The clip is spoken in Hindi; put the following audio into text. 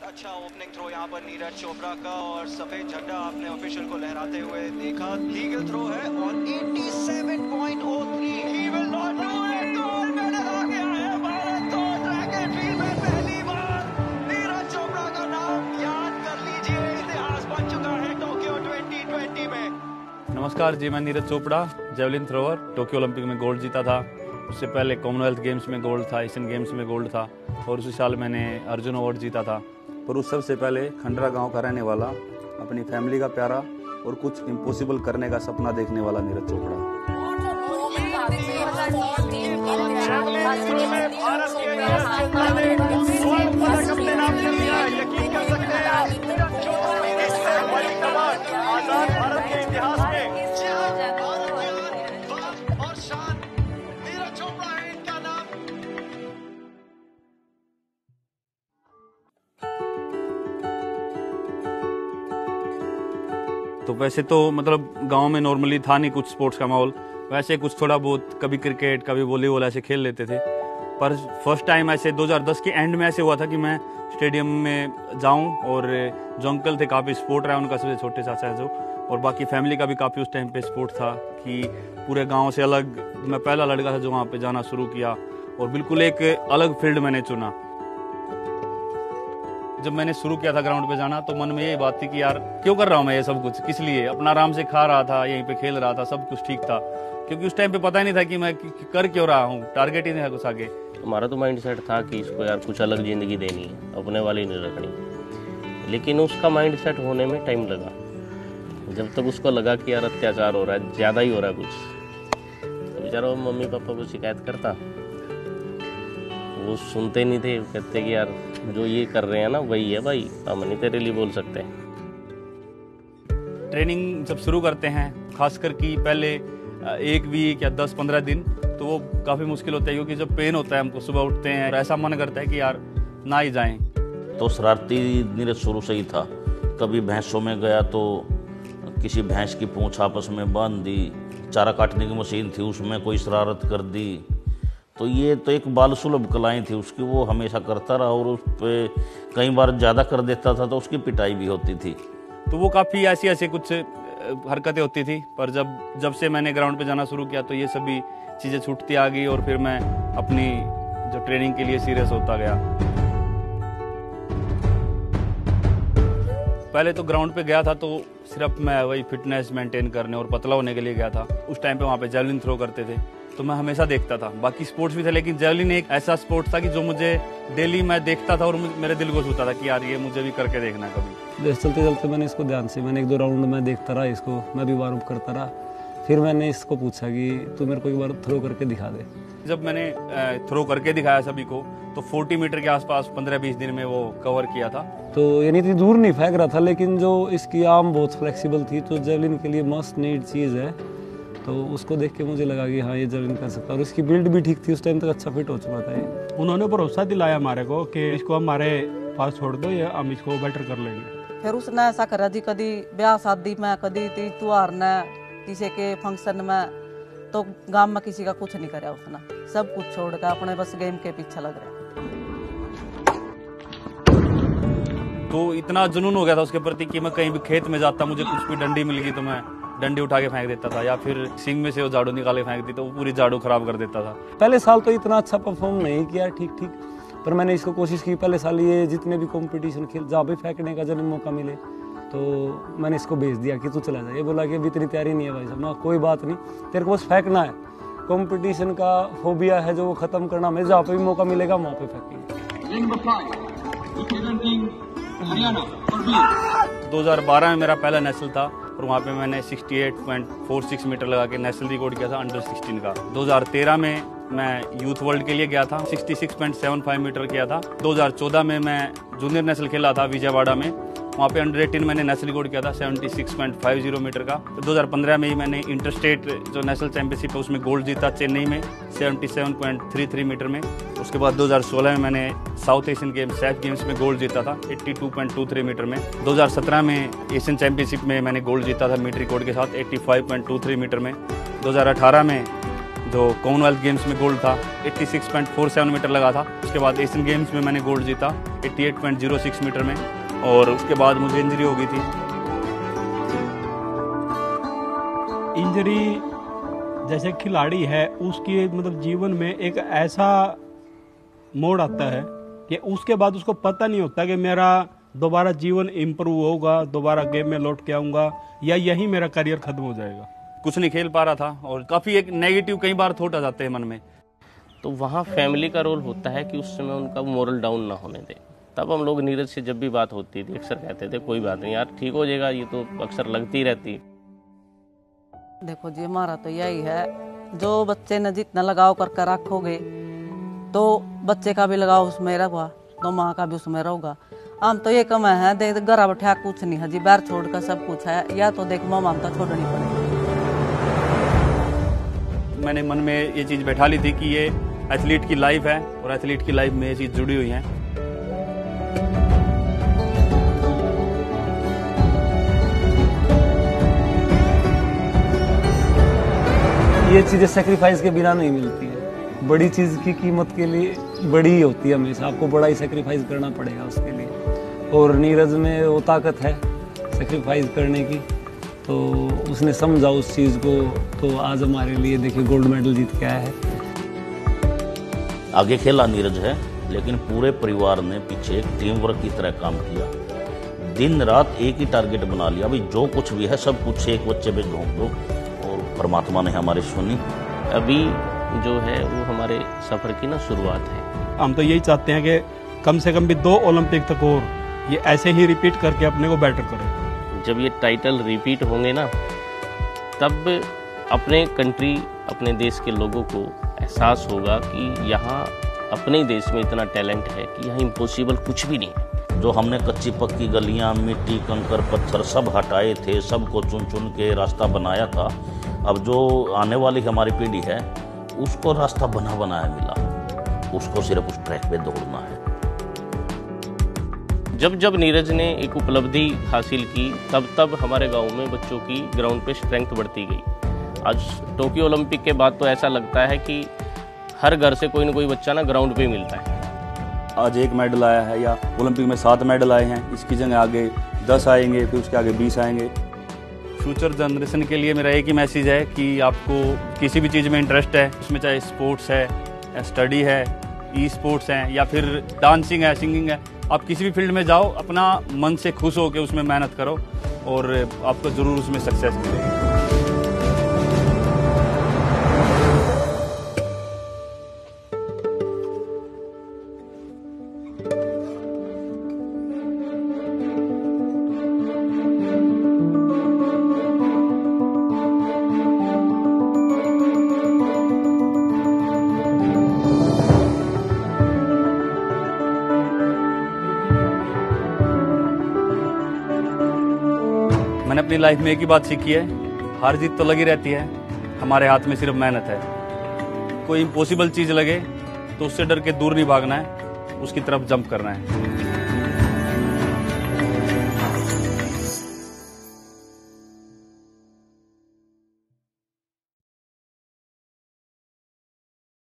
अच्छा ओपनिंग थ्रो यहाँ पर नीरज चोपड़ा का और सफेद झंडा आपने ऑफिशियल को लहराते हुए देखा। लीगल थ्रो है और 87.03 he will not do it. Gold medal आ गया है भारत को ट्रैक एंड फील्ड में पहली बार। नीरज चोपड़ा का नाम याद कर लीजिए, इतिहास बन चुका है टोक्यो 2020 में। नमस्कार जी, मैं Neeraj Chopra, javelin thrower, Tokyo Olympic में गोल्ड जीता था। उससे पहले कॉमनवेल्थ गेम्स में गोल्ड था, एशियन गेम्स में गोल्ड था और उसी साल मैंने अर्जुन अवार्ड जीता था। पर उस सबसे पहले खंडरा गांव का रहने वाला, अपनी फैमिली का प्यारा और कुछ इम्पॉसिबल करने का सपना देखने वाला नीरज चोपड़ा। तो वैसे तो मतलब गांव में नॉर्मली था नहीं कुछ स्पोर्ट्स का माहौल, वैसे कुछ थोड़ा बहुत कभी क्रिकेट कभी वॉलीबॉल ऐसे खेल लेते थे। पर फर्स्ट टाइम ऐसे 2010 के एंड में ऐसे हुआ था कि मैं स्टेडियम में जाऊं और जो अंकल थे काफ़ी स्पोर्ट रहा उनका सबसे छोटे चाचा है जो, और बाकी फैमिली का भी काफ़ी उस टाइम पे स्पोर्ट था कि पूरे गाँव से अलग मैं पहला लड़का था जो वहाँ पर जाना शुरू किया और बिल्कुल एक अलग फील्ड मैंने चुना। जब मैंने शुरू किया था ग्राउंड पे जाना तो मन में यही बात थी कि यार क्यों कर रहा हूँ मैं ये सब कुछ, किस लिए? अपना आराम से खा रहा था, यहीं पे खेल रहा था, सब कुछ ठीक था, क्योंकि उस टाइम पे पता ही नहीं था कि मैं कर क्यों रहा हूँ, टारगेट ही नहीं था कुछ आगे। हमारा तो माइंड सेट था कि इसको यार कुछ अलग ज़िंदगी देनी है, अपने वाली नहीं रखनी। लेकिन उसका माइंड सेट होने में टाइम लगा। जब तक उसको लगा कि यार अत्याचार हो रहा है, ज़्यादा ही हो रहा है कुछ, तो बेचारा मम्मी पापा को शिकायत करता, वो सुनते नहीं थे। कहते कि यार जो ये कर रहे हैं ना वही है भाई, हम नहीं तेरे लिए बोल सकते। ट्रेनिंग जब शुरू करते हैं, खासकर कि पहले एक वीक या 10-15 दिन, तो वो काफ़ी मुश्किल होता है क्योंकि जब पेन होता है हमको, सुबह उठते हैं और ऐसा मन करता है कि यार ना ही जाएं। तो शरारती नीरज शुरू से ही था। कभी भैंसों में गया तो किसी भैंस की पूंछ आपस में बांध दी, चारा काटने की मशीन थी उसमें कोई शरारत कर दी। तो ये तो एक बाल सुलभ कलाएँ थी उसकी, वो हमेशा करता रहा और उस पर कई बार ज़्यादा कर देता था तो उसकी पिटाई भी होती थी। तो वो काफ़ी ऐसी ऐसी कुछ हरकतें होती थी। पर जब से मैंने ग्राउंड पे जाना शुरू किया तो ये सभी चीज़ें छूटती आ गई और फिर मैं अपनी जो ट्रेनिंग के लिए सीरियस होता गया। पहले तो ग्राउंड पे गया था तो सिर्फ मैं वही फिटनेस मेंटेन करने और पतला होने के लिए गया था। उस टाइम पे वहाँ पे जेवलिन थ्रो करते थे तो मैं हमेशा देखता था, बाकी स्पोर्ट्स भी थे लेकिन जेवलिन एक ऐसा स्पोर्ट्स था कि जो मुझे डेली मैं देखता था और मेरे दिल को छूता था कि यार ये मुझे भी करके देखना है कभी। चलते चलते मैंने इसको ध्यान से, मैंने 1-2 राउंड में देखता रहा इसको, मैं भी वार्म करता रहा। फिर मैंने इसको पूछा कि तू मेरे को एक बार थ्रो करके दिखा दे। जब मैंने थ्रो करके दिखाया सभी को तो 40 मीटर के आसपास 15-20 दिन में वो कवर किया था। तो यानी इतनी दूर नहीं फेंक रहा था, लेकिन जो इसकी आर्म बहुत फ्लेक्सिबल थी, तो जेवलिन के लिए मस्ट नीड चीज़ है। तो उसको देख के मुझे लगा कि हाँ ये जेवलिन कर सकता है, और इसकी बिल्ड भी ठीक थी, उस टाइम तक अच्छा फिट हो चुका था ये। उन्होंने भरोसा दिलाया हमारे को कि इसको हमारे पास छोड़ दो, ये हम इसको बेटर कर लेंगे। फिर उसने ऐसा करा जी, कभी ब्याह शादी में, कभी त्योहार में, किसी के फंक्शन में, तो गांव में किसी का कुछ नहीं करा उसने, सब कुछ छोड़ कर अपने बस गेम के पीछे लग रहा। तो इतना जुनून हो गया था उसके प्रति कि मैं कहीं भी खेत में जाता, मुझे कुछ भी डंडी मिल गई तो मैं डंडी उठा के फेंक देता था, या फिर सिंग में से वो झाड़ू निकाले फेंक दी तो वो पूरी झाड़ू खराब कर देता था। पहले साल तो इतना अच्छा परफॉर्म नहीं किया, ठीक ठीक, पर मैंने इसको कोशिश की पहले साल ये जितने भी कंपटीशन खेल, जहाँ भी फेंकने का जब मौका मिले तो मैंने इसको भेज दिया कि तू चला जा। ये बोला कि अभी इतनी तैयारी नहीं है भाई साहब। मैं कोई बात नहीं, तेरे को बस फेंकना है, कंपटीशन का फोबिया है जो वो खत्म करना, मैं जहाँ पे भी मौका मिलेगा वहाँ पे फेंकेंगे। 2012 में मेरा पहला नेशनल था और वहाँ पे मैंने 68.46 मीटर लगा के नेशनल रिकॉर्ड किया था अंडर 16 का। 2013 में मैं यूथ वर्ल्ड के लिए गया था, 66.75 मीटर किया था। 2014 में मैं जूनियर नेशनल खेला था विजयवाड़ा में, वहाँ पे अंडर 18 मैंने नेशनल रिकॉर्ड किया था 76.50 मीटर का। 2015 में ही मैंने इंटरस्टेट जो नेशनल चैंपियनशिप है उसमें गोल्ड जीता चेन्नई में 77.33 मीटर में। उसके बाद 2016 में मैंने south Asian games SAF games में गोल्ड जीता था 82.23 मीटर में। 2017 में एशियन चैंपियनशिप में मैंने गोल्ड जीता था मीटर रिकॉर्ड के साथ 85.23 मीटर में। 2018 में जो कॉमनवेल्थ गेम्स में गोल्ड था 86.47 मीटर लगा था। उसके बाद एशियन गेम्स में मैंने गोल्ड जीता 88.06 मीटर में, और उसके बाद मुझे इंजरी हो गई थी। इंजरी जैसे खिलाड़ी है उसके मतलब जीवन में एक ऐसा मोड़ आता है कि उसके बाद उसको पता नहीं होता कि मेरा दोबारा जीवन इम्प्रूव होगा, दोबारा गेम में लौट के आऊँगा, या यही मेरा करियर खत्म हो जाएगा। कुछ नहीं खेल पा रहा था और काफ़ी एक नेगेटिव कई बार थॉट आ जाते हैं मन में। तो वहाँ फैमिली का रोल होता है कि उस समय उनका मोरल डाउन ना होने दे। तब हम लोग नीरज से जब भी बात होती थी अक्सर कहते थे कोई बात नहीं यार, ठीक हो जाएगा, ये तो अक्सर लगती रहती। देखो जी, हमारा तो यही है, जो बच्चे ने जितना लगाव करके रखोगे तो बच्चे का भी लगाव उसमें रहेगा, तो माँ का भी उसमें रहेगा। हम तो ये कम है, देख घर बैठा कुछ नहीं है जी, बाहर छोड़ कर सब कुछ है, या तो देख माँ तो छोड़नी पड़ेगी। मैंने मन में ये चीज़ बैठा ली थी कि ये एथलीट की लाइफ है और एथलीट की लाइफ में ये चीज़ जुड़ी हुई है। ये चीज़ें सेक्रीफाइस के बिना नहीं मिलती है। बड़ी चीज़ की कीमत के लिए बड़ी ही होती है, हमेशा आपको बड़ा ही सेक्रीफाइस करना पड़ेगा उसके लिए। और नीरज में वो ताकत है सेक्रीफाइस करने की, तो उसने समझा उस चीज़ को, तो आज हमारे लिए देखिए गोल्ड मेडल जीत के आया है। आगे खेला नीरज है, लेकिन पूरे परिवार ने पीछे एक टीम वर्क की तरह काम किया। दिन रात एक ही टारगेट बना लिया, भाई जो कुछ भी है सब कुछ एक बच्चे पे झोंक दो, और परमात्मा ने हमारी सुनी। अभी जो है वो हमारे सफ़र की ना शुरुआत है। हम तो यही चाहते हैं कि कम से कम भी 2 ओलंपिक तक और ये ऐसे ही रिपीट करके अपने को बेटर करें। जब ये टाइटल रिपीट होंगे ना, तब अपने कंट्री, अपने देश के लोगों को एहसास होगा कि यहाँ अपने ही देश में इतना टैलेंट है कि यहाँ इम्पॉसिबल कुछ भी नहीं है। जो हमने कच्ची पक्की गलियां, मिट्टी, कंकर, पत्थर सब हटाए थे, सबको चुन चुन के रास्ता बनाया था, अब जो आने वाली हमारी पीढ़ी है उसको रास्ता बना बनाया मिला, उसको सिर्फ उस ट्रैक पे दौड़ना है। जब जब नीरज ने एक उपलब्धि हासिल की, तब तब हमारे गांव में बच्चों की ग्राउंड पे स्ट्रेंथ बढ़ती गई। आज टोक्यो ओलंपिक के बाद तो ऐसा लगता है कि हर घर से कोई ना कोई बच्चा ना ग्राउंड पे मिलता है। आज 1 मेडल आया है, या ओलंपिक में 7 मेडल आए हैं, इसकी जगह आगे 10 आएंगे, फिर उसके आगे 20 आएंगे। फ्यूचर जनरेशन के लिए मेरा एक ही मैसेज है कि आपको किसी भी चीज़ में इंटरेस्ट है, उसमें चाहे स्पोर्ट्स है, स्टडी है, ई स्पोर्ट्स हैं, या फिर डांसिंग है, सिंगिंग है, आप किसी भी फील्ड में जाओ, अपना मन से खुश हो के उसमें मेहनत करो और आपको ज़रूर उसमें सक्सेस मिलेगी। मैंने अपनी लाइफ में एक ही बात सीखी है, हार जीत तो लगी रहती है, हमारे हाथ में सिर्फ मेहनत है। कोई इम्पॉसिबल चीज़ लगे तो उससे डर के दूर नहीं भागना है, उसकी तरफ जंप करना है।